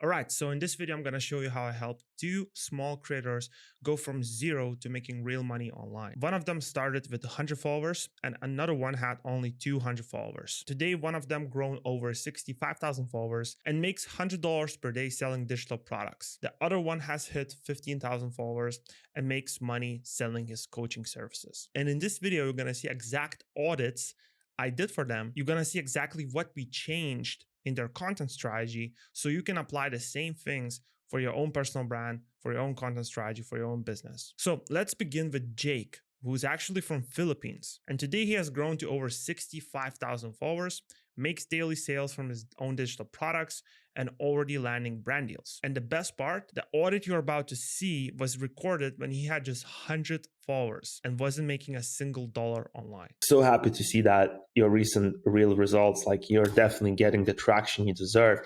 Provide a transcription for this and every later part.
All right, so in this video, I'm going to show you how I helped two small creators go from zero to making real money online. One of them started with 100 followers and another one had only 200 followers. Today, one of them grown over 65,000 followers and makes $100 per day selling digital products. The other one has hit 15,000 followers and makes money selling his coaching services. And in this video, you're going to see exact audits I did for them. You're going to see exactly what we changed in their content strategy so you can apply the same things for your own personal brand, for your own content strategy, for your own business. So let's begin with Jake, who's actually from Philippines. And today he has grown to over 65,000 followers, makes daily sales from his own digital products, and already landing brand deals. And the best part, the audit you're about to see was recorded when he had just 100 followers and wasn't making a single dollar online. So happy to see that your recent real results, like you're definitely getting the traction you deserve.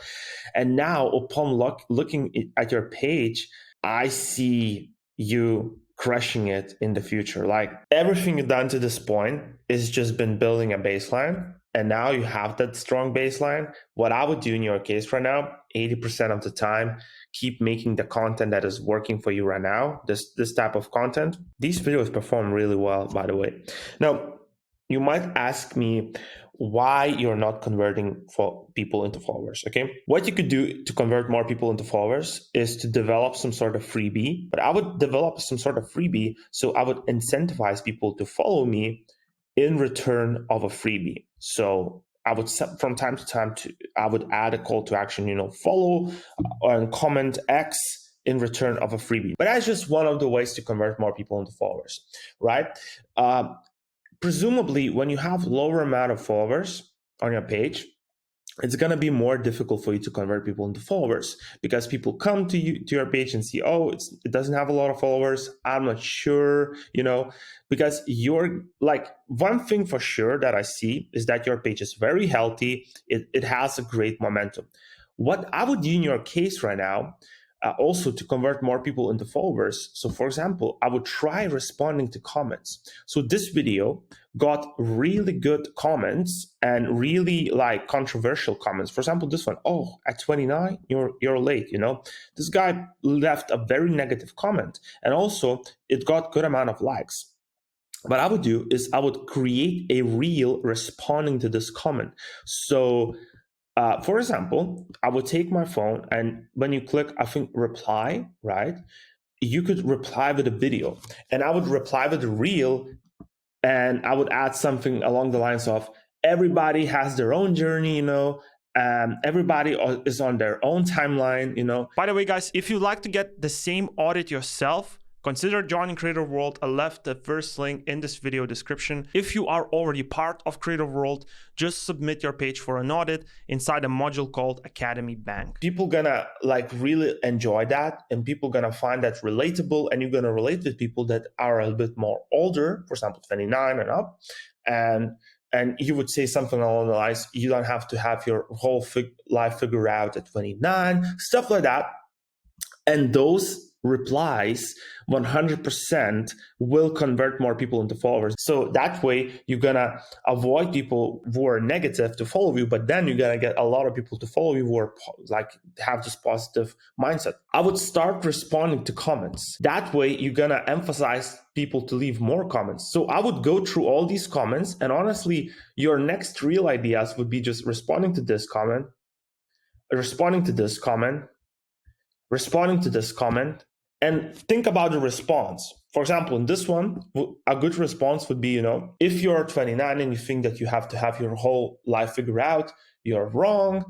And now upon looking at your page, I see you crushing it in the future. Like everything you've done to this point is just been building a baseline. And now you have that strong baseline. What I would do in your case right now, 80% of the time, keep making the content that is working for you right now, this type of content. These videos perform really well, by the way. Now, you might ask me why you're not converting people into followers, okay? What you could do to convert more people into followers is to develop some sort of freebie. But I would develop some sort of freebie so I would incentivize people to follow me in return of a freebie. So I would, from time to time, I would add a call to action, follow and comment X in return of a freebie. But that's just one of the ways to convert more people into followers, right? Presumably, when you have lower amount of followers on your page, it's going to be more difficult for you to convert people into followers because people come to your page and see, oh, it doesn't have a lot of followers. I'm not sure, because you're like, one thing for sure that I see is that your page is very healthy. It has a great momentum. What I would do in your case right now, also to convert more people into followers. So for example, I would try responding to comments. So this video got really good comments and really like controversial comments. For example, this one, oh, at 29, you're late, This guy left a very negative comment. And also it got good amount of likes. What I would do is I would create a reel responding to this comment. So for example, I would take my phone and when you click, I think reply, right? You could reply with a video and I would reply with a reel and I would add something along the lines of everybody has their own journey, everybody is on their own timeline, By the way, guys, if you'd like to get the same audit yourself, consider joining Creator World. I left the first link in this video description. If you are already part of Creator World, just submit your page for an audit inside a module called Academy Bank. People gonna like really enjoy that and people gonna find that relatable and you're gonna relate with people that are a little bit more older, for example, 29 and up. And you would say something along the lines, you don't have to have your whole life figured out at 29, stuff like that. And those replies 100% will convert more people into followers. So that way you're gonna avoid people who are negative to follow you, but then you're gonna get a lot of people to follow you who are like have this positive mindset. I would start responding to comments. That way you're gonna emphasize people to leave more comments. So I would go through all these comments and honestly, your next real ideas would be just responding to this comment, responding to this comment, responding to this comment, and think about the response. For example, in this one, a good response would be, if you're 29 and you think that you have to have your whole life figured out, you're wrong.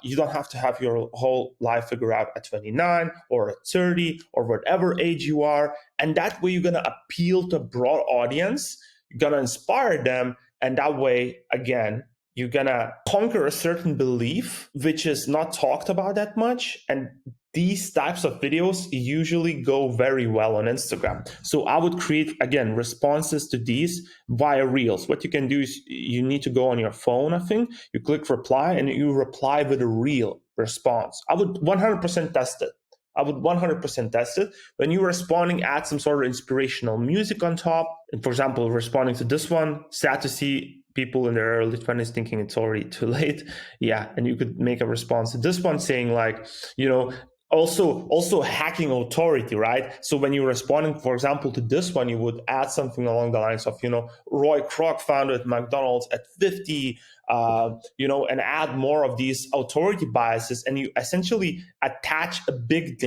You don't have to have your whole life figured out at 29 or at 30 or whatever age you are. And that way you're going to appeal to a broad audience. You're going to inspire them. And that way, again, you're going to conquer a certain belief, which is not talked about that much. And these types of videos usually go very well on Instagram. So I would create, again, responses to these via Reels. What you can do is you need to go on your phone, I think. You click reply and you reply with a Reel response. I would 100% test it. When you're responding, add some sort of inspirational music on top. And for example, responding to this one, sad to see people in their early 20s thinking it's already too late. Yeah, and you could make a response to this one saying like, also hacking authority, right? So when you're responding, for example, to this one, you would add something along the lines of, Roy Kroc founded McDonald's at 50, and add more of these authority biases, and you essentially attach a big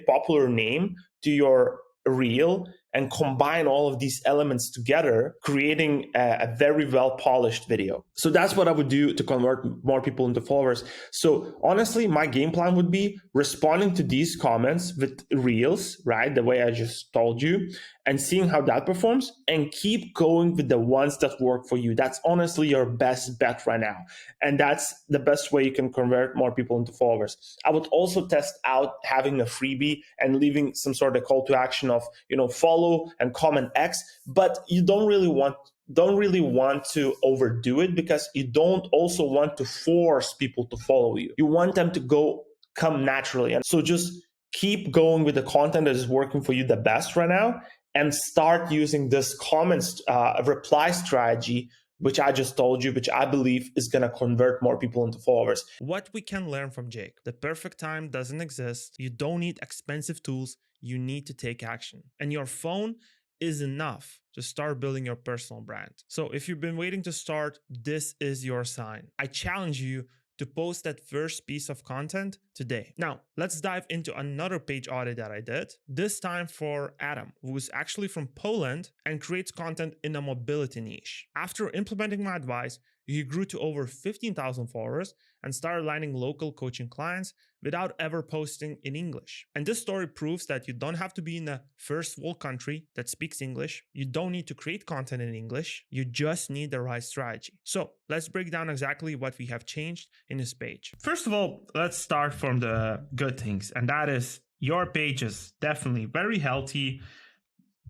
popular name to your reel and combine all of these elements together, creating a very well polished video. So that's what I would do to convert more people into followers. So honestly, my game plan would be responding to these comments with reels, right? The way I just told you, and seeing how that performs, and keep going with the ones that work for you. That's honestly your best bet right now. And that's the best way you can convert more people into followers. I would also test out having a freebie and leaving some sort of call to action of, follow and comment X, but you don't really want to overdo it, because you don't also want to force people to follow you. You want them to come naturally. And so just keep going with the content that is working for you the best right now, and start using this comments reply strategy, which I just told you, which I believe is going to convert more people into followers. What we can learn from Jake: the perfect time doesn't exist. You don't need expensive tools. You need to take action. And your phone is enough to start building your personal brand. So if you've been waiting to start, this is your sign. I challenge you to post that first piece of content today. Now, let's dive into another page audit that I did, this time for Adam, who's actually from Poland and creates content in a mobility niche. After implementing my advice, he grew to over 15,000 followers and started landing local coaching clients without ever posting in English. And this story proves that you don't have to be in a first world country that speaks English. You don't need to create content in English. You just need the right strategy. So let's break down exactly what we have changed in this page. First of all, let's start from the good things. And that is, your page is definitely very healthy.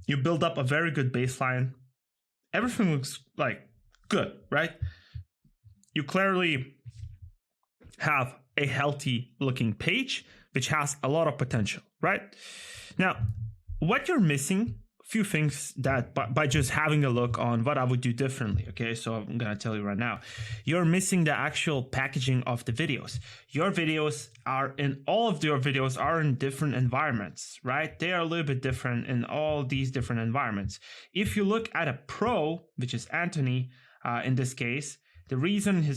You build up a very good baseline. Everything looks like good, right? You clearly have a healthy looking page, which has a lot of potential, right? Now, what you're missing, a few things that by just having a look on what I would do differently, okay? So I'm gonna tell you right now, you're missing the actual packaging of the videos. All of your videos are in different environments, right? They are a little bit different in all these different environments. If you look at a pro, which is Anthony, in this case, the reason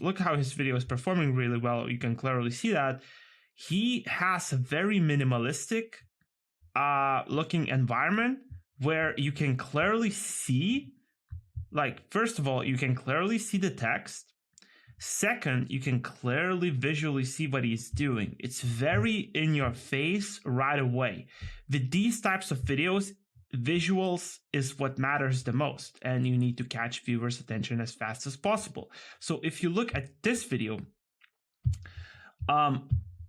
look how his video is performing really well, you can clearly see that he has a very minimalistic looking environment where you can clearly see, first of all, you can clearly see the text. Second, you can clearly visually see what he's doing. It's very in your face right away. With these types of videos, visuals is what matters the most, and you need to catch viewers' attention as fast as possible. So if you look at this video,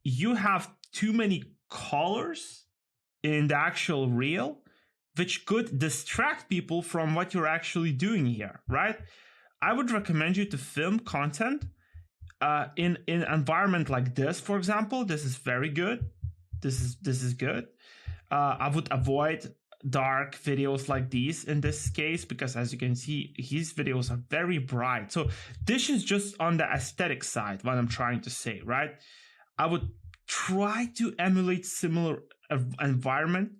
you have too many colors in the actual reel, which could distract people from what you're actually doing here, right? I would recommend you to film content in an environment like this, for example. This is very good. This is good. I would avoid dark videos like these in this case, because as you can see, his videos are very bright. So this is just on the aesthetic side, what I'm trying to say, right? I would try to emulate similar environment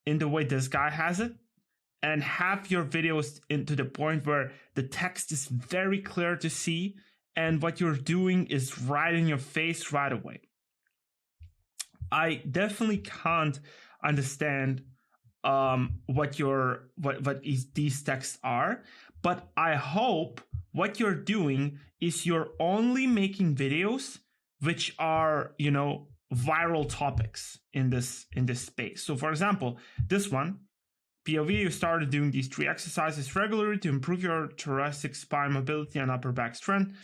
in the way this guy has it, and have your videos into the point where the text is very clear to see, and what you're doing is right in your face right away. I definitely can't understand what these texts are, but I hope what you're doing is you're only making videos which are, viral topics in this space. So for example, this one, POV, you started doing these 3 exercises regularly to improve your thoracic spine mobility and upper back strength.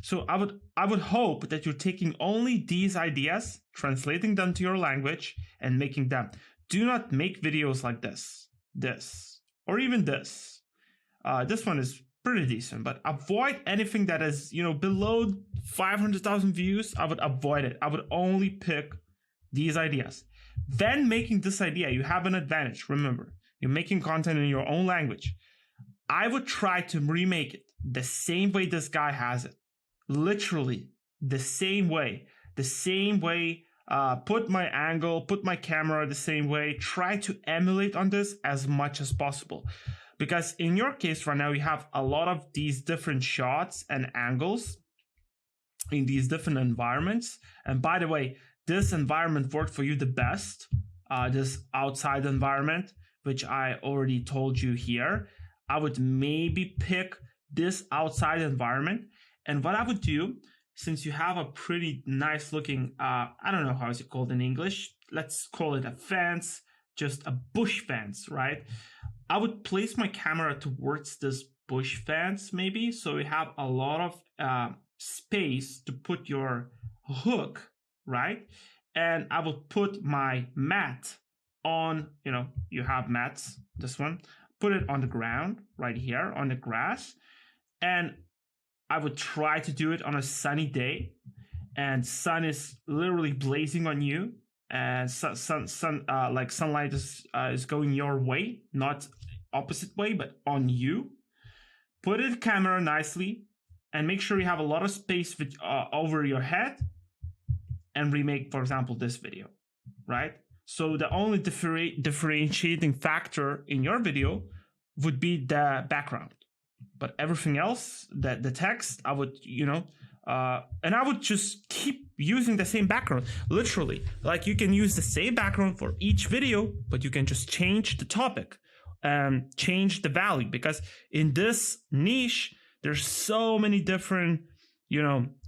So I would hope that you're taking only these ideas, translating them to your language, and making them. Do not make videos like this, or even this. This one is pretty decent, but avoid anything that is, below 500,000 views. I would avoid it. I would only pick these ideas. Then making this idea, you have an advantage. Remember, you're making content in your own language. I would try to remake it the same way this guy has it. Literally the same way. Put my angle, put my camera the same way. Try to emulate on this as much as possible. Because in your case right now, you have a lot of these different shots and angles in these different environments. And by the way, this environment worked for you the best, this outside environment, which I already told you here. I would maybe pick this outside environment. And what I would do, since you have a pretty nice looking, I don't know how is it called in English. Let's call it a fence, just a bush fence, right? I would place my camera towards this bush fence maybe. So you have a lot of space to put your hook, right? And I would put my mat on, you have mats, this one, put it on the ground right here on the grass. And I would try to do it on a sunny day, and sun is literally blazing on you, and sunlight is going your way, not opposite way, but on you. Put the camera nicely, and make sure you have a lot of space over your head, and remake, for example, this video, right? So the only differentiating factor in your video would be the background. But everything else, the text, I would, and I would just keep using the same background. Literally, like you can use the same background for each video, but you can just change the topic and change the value. Because in this niche, there's so many different,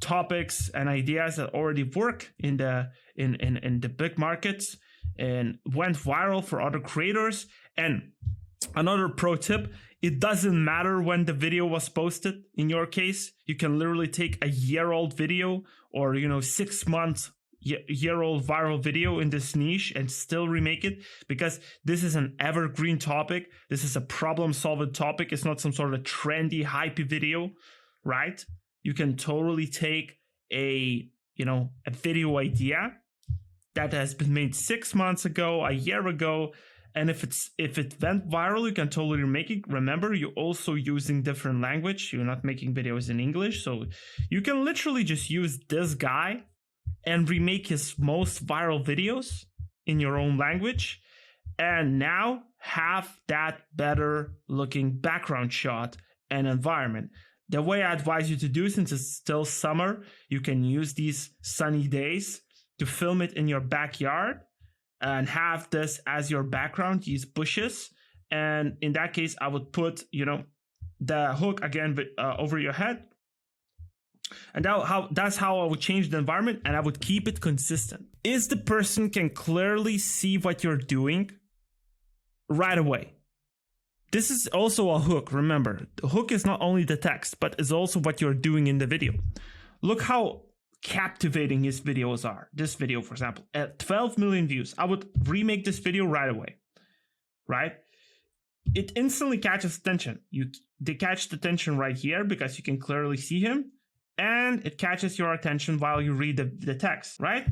topics and ideas that already work in the big markets and went viral for other creators. And another pro tip, it doesn't matter when the video was posted. In your case, you can literally take a year-old video or 6 months year-old viral video in this niche and still remake it, because this is an evergreen topic. This is a problem-solving topic. It's not some sort of trendy, hypey video, right? You can totally take a video idea that has been made 6 months ago, a year ago, and if it went viral, you can totally remake it. Remember, you're also using different language. You're not making videos in English. So you can literally just use this guy and remake his most viral videos in your own language. And now have that better looking background shot and environment. The way I advise you to do, since it's still summer, you can use these sunny days to film it in your backyard and have this as your background, these bushes. And in that case, I would put, the hook again over your head. And that's how I would change the environment, and I would keep it consistent. Is the person can clearly see what you're doing right away. This is also a hook. Remember, the hook is not only the text, but is also what you're doing in the video. Look how captivating his videos are. This video, for example, at 12 million views. I would remake this video right away, right? It instantly catches attention. They catch the attention right here because you can clearly see him, and it catches your attention while you read the text, right?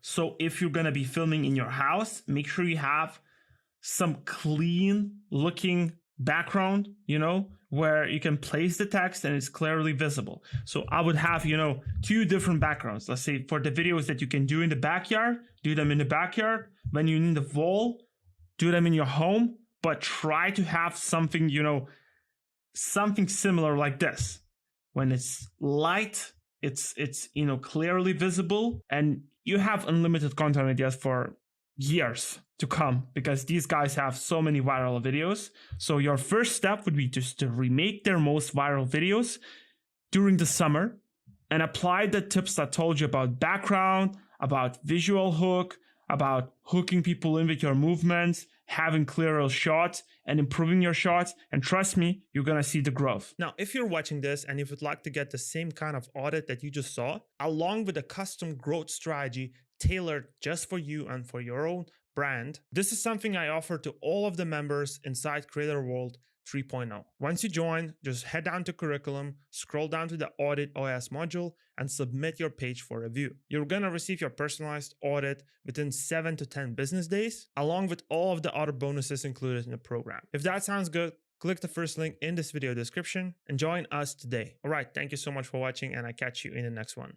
So if you're gonna be filming in your house, make sure you have some clean looking background, where you can place the text and it's clearly visible. So I would have, 2 different backgrounds. Let's say for the videos that you can do in the backyard, do them in the backyard. When you need the wall, do them in your home, but try to have something, something similar like this. When it's light, it's clearly visible, and you have unlimited content ideas for years to come, because these guys have so many viral videos. So your first step would be just to remake their most viral videos during the summer and apply the tips that I told you about background, about visual hook, about hooking people in with your movements, having clearer shots and improving your shots. And trust me, you're going to see the growth. Now, if you're watching this and if you'd like to get the same kind of audit that you just saw, along with a custom growth strategy tailored just for you and for your own brand, this is something I offer to all of the members inside Creator World 3.0. Once you join, just head down to curriculum, scroll down to the audit OS module, and submit your page for review. You're gonna receive your personalized audit within 7 to 10 business days, along with all of the other bonuses included in the program. If that sounds good, Click the first link in this video description and join us today. All right, thank you so much for watching, and I catch you in the next one.